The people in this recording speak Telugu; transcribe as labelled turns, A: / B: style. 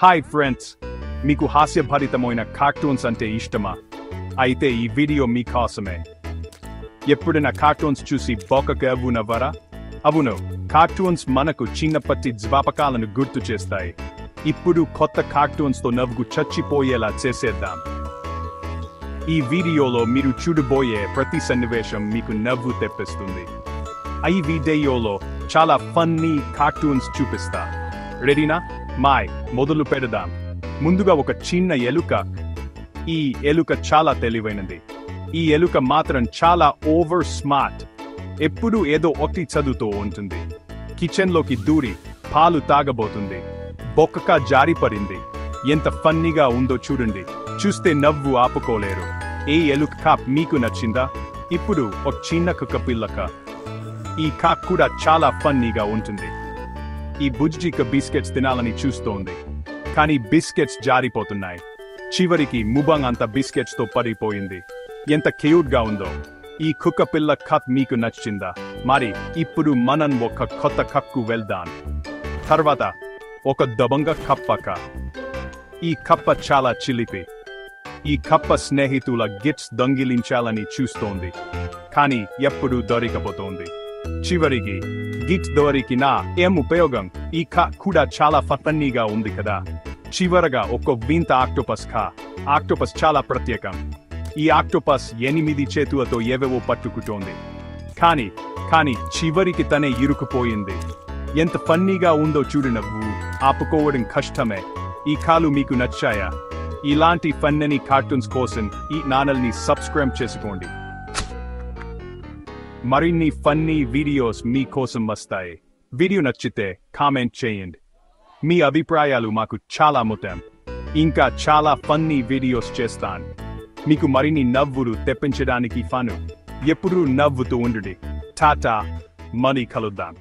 A: హాయ్ ఫ్రెండ్స్, మీకు హాస్యభరితమైన కార్టూన్స్ అంటే ఇష్టమా? అయితే ఈ వీడియో మీకోసమే. ఎప్పుడైనా కార్టూన్స్ చూసి బొక్కగా నవ్వరా? అవును, కార్టూన్స్ మనకు చిన్నప్పటి జ్ఞాపకాలను గుర్తు చేస్తాయి. ఇప్పుడు కొత్త కార్టూన్స్ తో నవ్వు చచ్చిపోయేలా చేసేద్దాం. ఈ వీడియోలో మీరు చూడబోయే ప్రతి సన్నివేశం మీకు నవ్వు తెప్పిస్తుంది. ఈ వీడియోలో చాలా ఫన్నీ కార్టూన్స్ చూపిస్తా. రెడీనా? మొదలు పెడదాం. ముందుగా ఒక చిన్న ఎలుక. ఈ ఎలుక చాలా తెలివైనది. ఈ ఎలుక మాత్రం చాలా ఓవర్ స్మార్ట్. ఎప్పుడు ఏదో ఒకటి చదువుతూ ఉంటుంది. కిచెన్ లోకి దూరి పాలు తాగబోతుంది. బొక్కగా జారిపడింది. ఎంత ఫన్నీగా ఉందో చూడండి. చూస్తే నవ్వు ఆపుకోలేరు. ఏ ఎలుక కాప్ మీకు నచ్చిందా? ఇప్పుడు ఒక చిన్న కుక్క పిల్లక. ఈ కాక్ కూడా చాలా ఫన్నీగా ఉంటుంది. ఈ బుజ్జిక బిస్కెట్స్ తినాలని చూస్తోంది. కానీ బిస్కెట్స్ జారిపోతున్నాయి. చివరికి ముబంగ్ అంత బిస్కెట్స్ తో పడిపోయింది. ఎంత క్యూట్ గా ఉందో. ఈ కుక్క పిల్ల కథ మీకు నచ్చిందా? మరి ఇప్పుడు మనం ఒక కొత్త కప్కు వెళ్దాం. తర్వాత ఒక దబంగ కప్పక. ఈ కప్ప చాలా చిలిపి. ఈ కప్ప స్నేహితుల గిఫ్ట్స్ దొంగిలించాలని చూస్తోంది. కానీ ఎప్పుడు దొరికపోతోంది. చివరికి గిఫ్ట్స్ దొరికినా ఏం ఉపయోగం? ఈ కప్ కూడా చాలా ఫన్నీగా ఉంది కదా. చివరగా ఒక వింత ఆక్టోపస్ చాలా ప్రత్యేకం. ఈ ఆక్టోపస్ 8 చేతులతో ఏవేవో పట్టుకుంటోంది. కానీ చివరికి తనే ఇరుకుపోయింది. ఎంత ఫన్నీగా ఉందో చూడు. నవ్వు ఆపుకోవడం కష్టమే. ఈ కాలు మీకు నచ్చాయా? ఇలాంటి ఫన్నీ కార్టూన్స్ కోసం ఈ ఛానల్ని సబ్స్క్రైబ్ చేసుకోండి. మరిన్ని ఫన్నీ వీడియోస్ మీకోసం వస్తాయి. వీడియో నచ్చితే కామెంట్ చేయండి. మీ అభిప్రాయాలు మాకు చాలా ముఖ్యం. ఇంకా చాలా ఫన్నీ వీడియోస్ చేస్తాను. మీకు మరిన్ని నవ్వులు తెప్పించడానికి ఎప్పుడూ నవ్వుతూ ఉండండి. టాటా, మళ్ళీ కలుద్దాం.